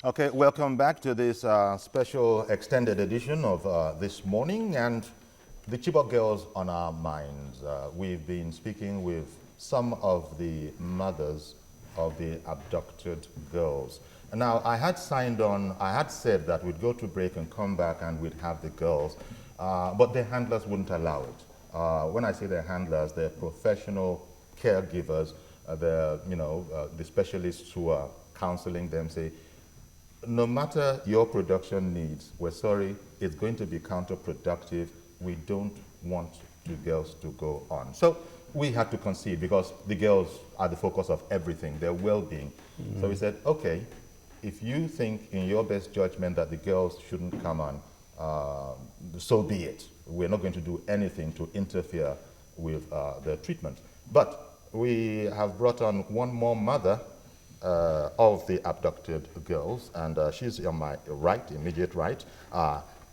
Okay, welcome back to this special extended edition of This Morning, and the Chibok girls on our minds. We've been speaking with some of the mothers of the abducted girls. And now, I had said that we'd go to break and come back and we'd have the girls, but their handlers wouldn't allow it. When I say their handlers, they're professional caregivers. The specialists who are counseling them say, no matter your production needs, we're sorry, it's going to be counterproductive. We don't want the girls to go on. So we had to concede because the girls are the focus of everything, their well-being. So we said, okay, if you think in your best judgment that the girls shouldn't come on, so be it. We're not going to do anything to interfere with their treatment. But we have brought on one more mother of the abducted girls, and she's on my right, immediate right,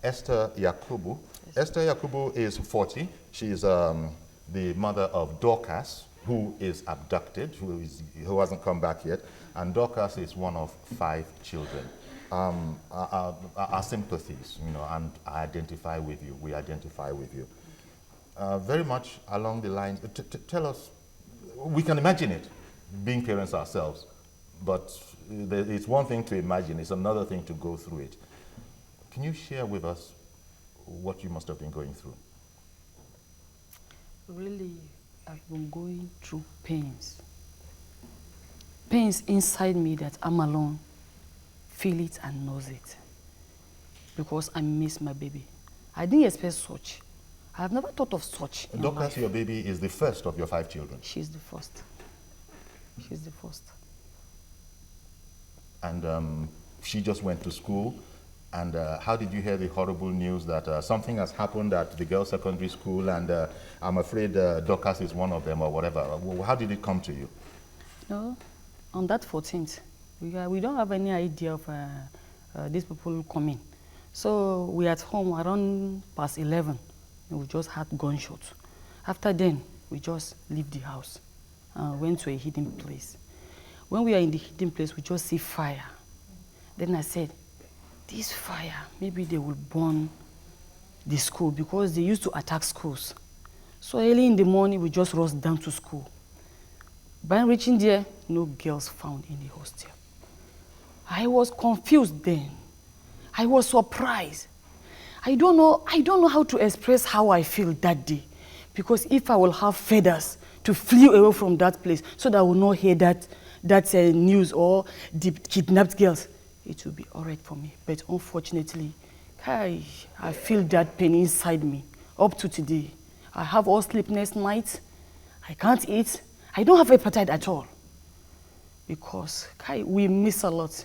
Esther Yakubu. Yes. Esther Yakubu is 40. She's the mother of Dorcas, who is abducted, who hasn't come back yet, and Dorcas is one of 5 children. Our sympathies, and I identify with you. We identify with you. Very much along the lines. Tell us. We can imagine it, being parents ourselves. But it's one thing to imagine, it's another thing to go through it. Can you share with us what you must have been going through? Really, I've been going through pains. Pains inside me that I'm alone, feel it and knows it. Because I miss my baby. I didn't expect such. I have never thought of such. Dorcas, your baby, is the first of your 5 children. She's the first. She's the first. And she just went to school. And how did you hear the horrible news that something has happened at the girls' secondary school, and I'm afraid Dorcas is one of them or whatever? How did it come to you? No, on that 14th, we don't have any idea of these people coming. So we at home around past 11, and we just had gunshots. After then, we just leave the house and went to a hidden place. When we are in the hidden place, we just see fire. Then I said, this fire, maybe they will burn the school because they used to attack schools. So early in the morning, we just rushed down to school. By reaching there, no girls found in the hostel. I was confused then. I was surprised. I don't know how to express how I feel that day. Because if I will have feathers to flee away from that place so that I will not hear that news or the kidnapped girls, it will be all right for me. But unfortunately, I feel that pain inside me up to today. I have all sleepless nights. I can't eat. I don't have appetite at all. Because we miss a lot,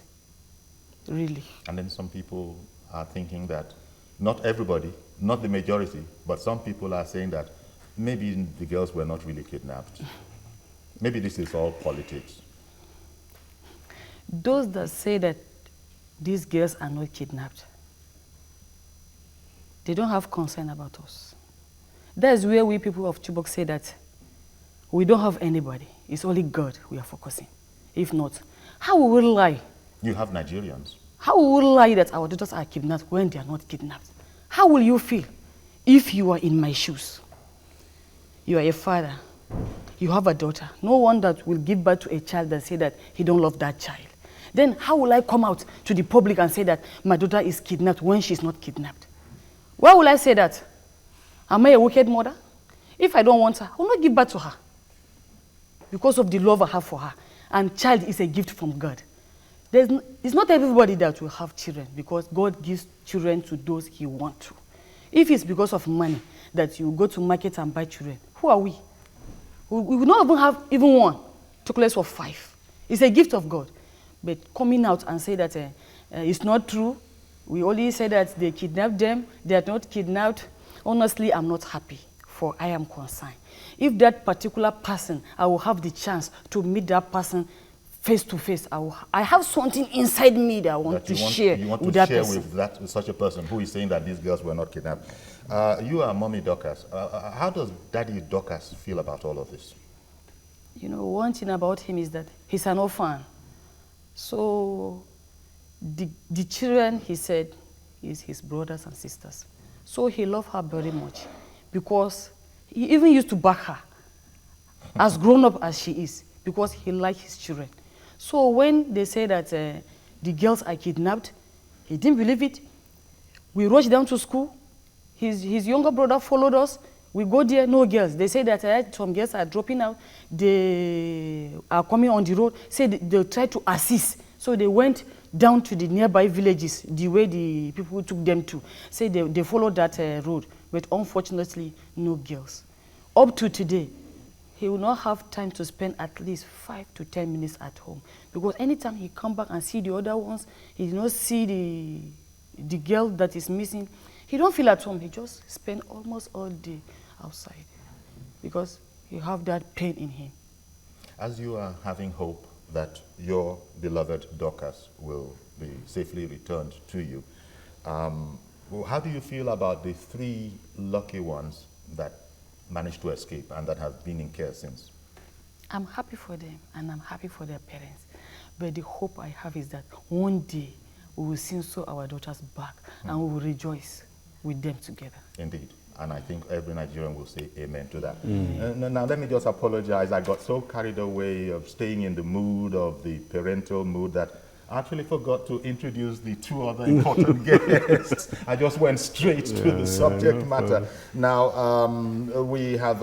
really. And then some people are thinking that not everybody, not the majority, but some people are saying that maybe the girls were not really kidnapped. Maybe this is all politics. Those that say that these girls are not kidnapped, they don't have concern about us. That's where we people of Chibok say that we don't have anybody. It's only God we are focusing. If not, how we will lie? You have Nigerians. How we will lie that our daughters are kidnapped when they are not kidnapped? How will you feel if you are in my shoes? You are a father. You have a daughter. No one that will give birth to a child and say that he don't love that child. Then how will I come out to the public and say that my daughter is kidnapped when she's not kidnapped? Why will I say that? Am I a wicked mother? If I don't want her, I will not give birth to her. Because of the love I have for her. And child is a gift from God. It's not everybody that will have children because God gives children to those he wants to. If it's because of money that you go to market and buy children, who are we? We will not even have even one, took less of 5. It's a gift of God. But coming out and say that it's not true, we only say that they kidnapped them, they are not kidnapped. Honestly, I'm not happy, for I am concerned. If that particular person, I will have the chance to meet that person face to face, I have something inside me that I want to share with that person. With such a person who is saying that these girls were not kidnapped. You are Mommy Dorcas. How does Daddy Dorcas feel about all of this? One thing about him is that he's an orphan. So the children, he said, is his brothers and sisters. So he loved her very much because he even used to back her as grown up as she is because he liked his children. So when they say that the girls are kidnapped, he didn't believe it. We rushed down to school. His younger brother followed us. We go there, no girls. They say that some girls are dropping out. They are coming on the road. Say they try to assist. So they went down to the nearby villages, the way the people took them to. Say they followed that road. But unfortunately, no girls. Up to today, he will not have time to spend at least 5 to 10 minutes at home. Because anytime he come back and see the other ones, he did not see the girl that is missing. He don't feel at home. He just spend almost all day outside because he have that pain in him. As you are having hope that your beloved Dorcas will be safely returned to you, how do you feel about the 3 lucky ones that managed to escape and that have been in care since? I'm happy for them and I'm happy for their parents. But the hope I have is that one day we will soon see our daughters back and we will rejoice with them together. Indeed. And I think every Nigerian will say amen to that. Now, let me just apologize. I got so carried away of staying in the mood of the parental mood that I actually forgot to introduce the 2 other important guests. I just went straight to the subject matter. Now, we have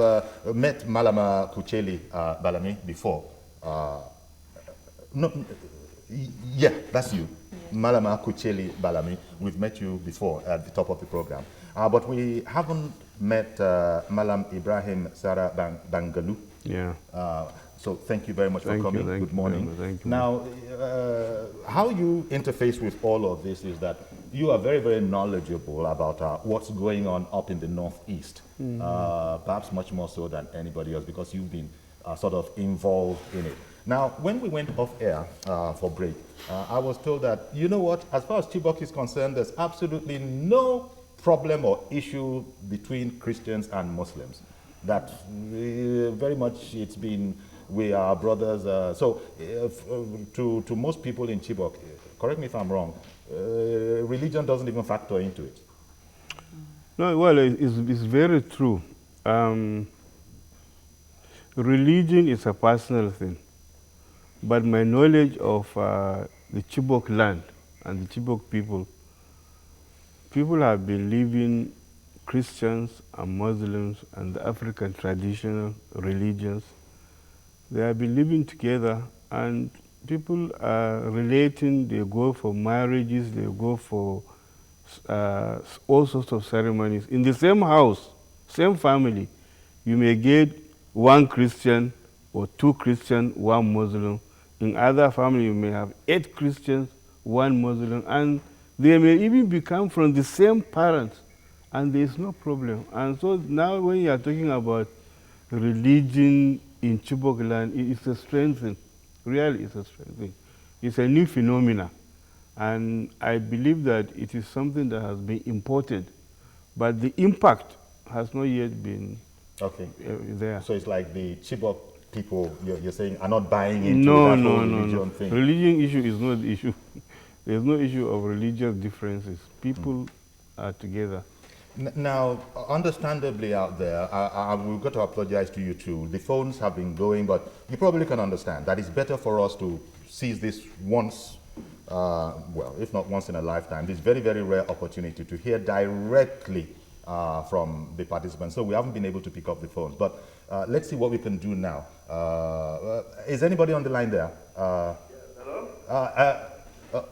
met Malama Kucheli Balami before. Yeah, that's you. Malama Kucheli Balami. We've met you before at the top of the program. But we haven't met Malam Ibrahim Sara Bangalu. Yeah. So thank you very much for coming. Good morning. Thank you. Now, how you interface with all of this is that you are very, very knowledgeable about what's going on up in the Northeast, perhaps much more so than anybody else because you've been sort of involved in it. Now, when we went off air for break, I was told that, you know what, as far as Chibok is concerned, there's absolutely no problem or issue between Christians and Muslims. That very much it's been, we are brothers. So to most people in Chibok, correct me if I'm wrong, religion doesn't even factor into it. No, well, it's very true. Religion is a personal thing. But my knowledge of the Chibok land and the Chibok people have been living, Christians and Muslims and the African traditional religions, they have been living together and people are relating, they go for marriages, they go for all sorts of ceremonies. In the same house, same family, you may get 1 Christian or 2 Christian, 1 Muslim. In other family, you may have 8 Christians, 1 Muslim, and they may even become from the same parents, and there is no problem. And so now when you are talking about religion in Chibok land, it's a strange thing. Really, it's a strange thing. It's a new phenomenon, and I believe that it is something that has been imported, but the impact has not yet been there. So it's like the Chibok people, you're saying, are not buying into that whole religion thing. Religion issue is not the issue. There's no issue of religious differences. People are together. Now, understandably out there, we've got to apologize to you too. The phones have been going, but you probably can understand that it's better for us to seize this once, well, if not once in a lifetime, this very, very rare opportunity to hear directly from the participants. So we haven't been able to pick up the phones, but let's see what we can do now. Is anybody on the line there? Yes, hello?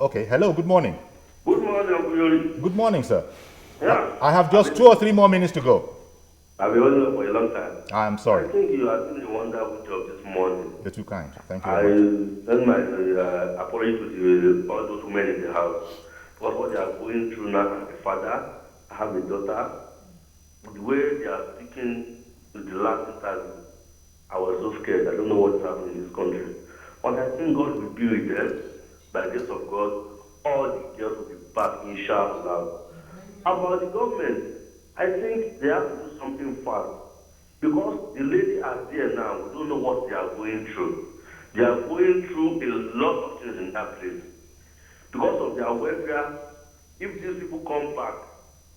Okay, hello, good morning. Good morning, Good morning, sir. Yeah. I have just 2 or 3 more minutes to go. I've been holding up for a long time. I'm sorry. I think you are doing a wonderful job this morning. You're too kind. Thank you I very much. send my apology to all those women in the house. Because what they are going through now as a father, I have a daughter. The way they are speaking to the last interview, I was so scared. I don't know what's happening in this country. But I think God will be with them. By the grace of God, all the girls will be back, inshallah. About the government, I think they have to do something fast. Because the lady are there now, we don't know what they are going through. They are going through a lot of things in that place. because of their welfare. If these people come back,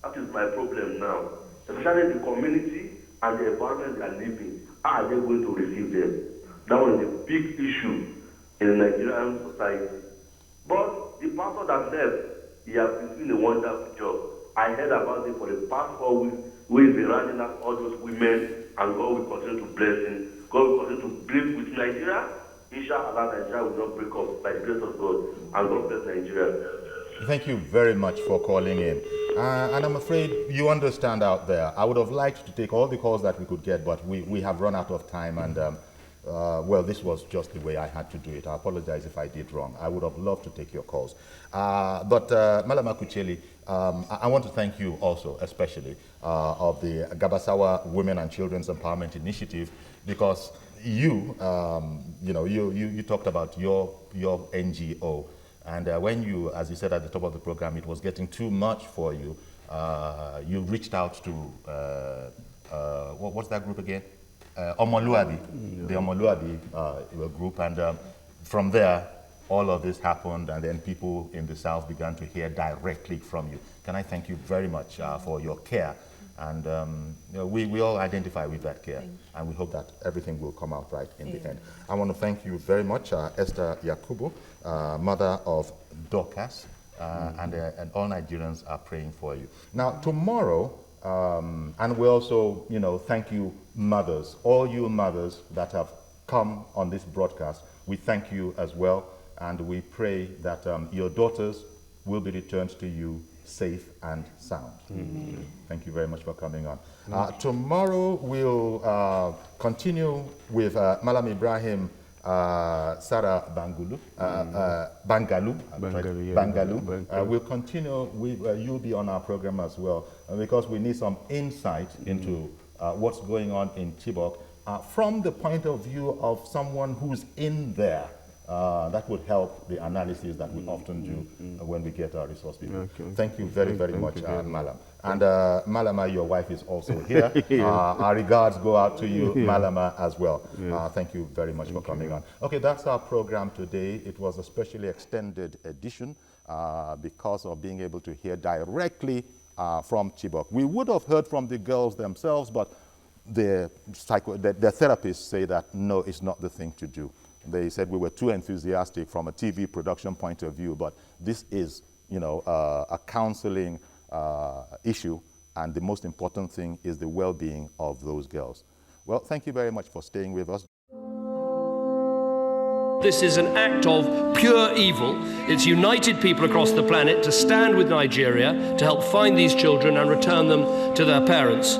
that is my problem now. Especially the community and the environment they are living. How are they going to receive them? That was a big issue in the Nigerian society. But the pastor that left, he has been doing a wonderful job. I heard about it for the past 4 weeks, where he's been running up all those women, and God will continue to bless him. God will continue to break with Nigeria. Inshallah, Nigeria will not break up by the grace of God. And God bless Nigeria. Thank you very much for calling in. And I'm afraid you understand out there. I would have liked to take all the calls that we could get, but we have run out of time. And well, this was just the way I had to do it. I apologize if I did wrong. I would have loved to take your calls. But Malama Kucheli, I want to thank you also, especially, of the Gabasawa Women and Children's Empowerment Initiative, because you talked about your NGO. And when you, as you said at the top of the program, it was getting too much for you, you reached out to, what's that group again? Omoluabi, the Omoluabi group. And from there, all of this happened, and then people in the South began to hear directly from you. Can I thank you very much for your care? And we all identify with that care, and we hope that everything will come out right in the end. I want to thank you very much, Esther Yakubu, mother of Dorcas, and all Nigerians are praying for you. Now, tomorrow, and we also, thank you mothers, all you mothers that have come on this broadcast. We thank you as well, and we pray that your daughters will be returned to you safe and sound. Thank you very much for coming on. Tomorrow we'll continue with Malam Ibrahim Sara Bangalu. We'll continue with you'll be on our program as well, because we need some insight into what's going on in Chibok from the point of view of someone who's in there. That would help the analysis that we often do when we get our resource people. Okay. Thank you very, very much, Malam. And Malama, your wife is also here. Our regards go out to you, Malama, as well. Thank you very much for coming on. Okay, that's our program today. It was a specially extended edition because of being able to hear directly from Chibok. We would have heard from the girls themselves, but their therapists say that, no, it's not the thing to do. They said we were too enthusiastic from a TV production point of view, but this is, a counseling issue, and the most important thing is the well-being of those girls. Well, thank you very much for staying with us. This is an act of pure evil. It's united people across the planet to stand with Nigeria to help find these children and return them to their parents.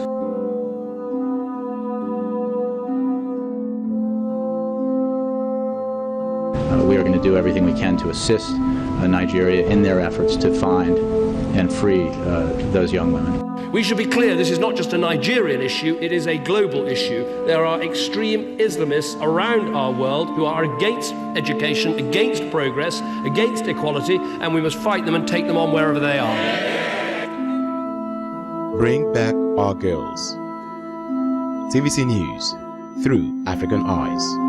We are going to do everything we can to assist Nigeria in their efforts to find and free those young women. We should be clear, this is not just a Nigerian issue, it is a global issue. There are extreme Islamists around our world who are against education, against progress, against equality, and we must fight them and take them on wherever they are. Bring back our girls. TVC News through African eyes.